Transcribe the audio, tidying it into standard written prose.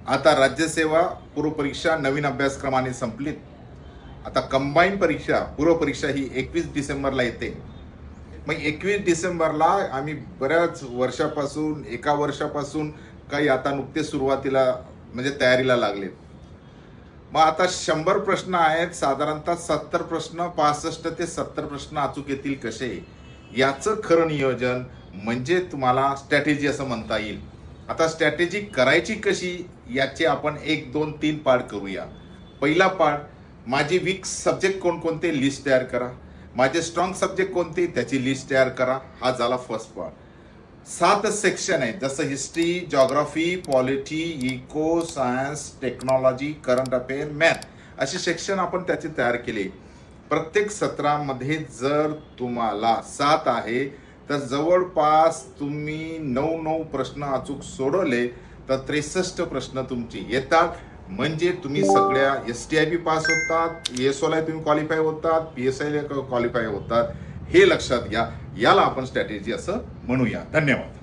आता राज्यसेवा पूर्वपरीक्षा नवीन अभ्यासक्रमाने संपलीत. आता कंबाईन परीक्षा पूर्वपरीक्षा ही 21 डिसेंबरला येते. मग 21 डिसेंबरला आम्ही बऱ्याच वर्षापासून एका वर्षापासून काही आता नुकते सुरुवातीला म्हणजे तयारीला लागले. मग आता 100 प्रश्न आहेत, साधारणतः 70 प्रश्न 65 ते 70 प्रश्न अचूक येतील कसे, याचं खरं नियोजन म्हणजे तुम्हाला स्ट्रॅटेजी असं म्हणता येईल. आता स्ट्रॅटेजी करायची कशी याचे आपण 1 2 3 पार्ट करूया. पहिला पार्ट, माझे वीक सब्जेक्ट कोणकोणते लिस्ट तयार करा, माझे स्ट्रॉंग सब्जेक्ट कोणते त्याची लिस्ट तयार करा. हा झाला फर्स्ट पार्ट. 7 सेक्शन आहेत, जसं history, geography, polity, eco, science, technology, current affair, math असे सेक्शन आपण त्याचे तयार केले. प्रत्येक सत्रामध्ये जर तुम्हाला 7 आहे तर जवळपास तुम्ही 9 प्रश्न अचूक सोडवले तर 63 प्रश्न तुमचे येतात. म्हणजे तुम्ही सगळ्या STIB पास होतात, ESOला तुम्ही क्वालिफाय होतात, PSIला क्वालिफाय होतात. हे लक्षात घ्या. याला आपण स्ट्रॅटेजी असं म्हणूया. धन्यवाद.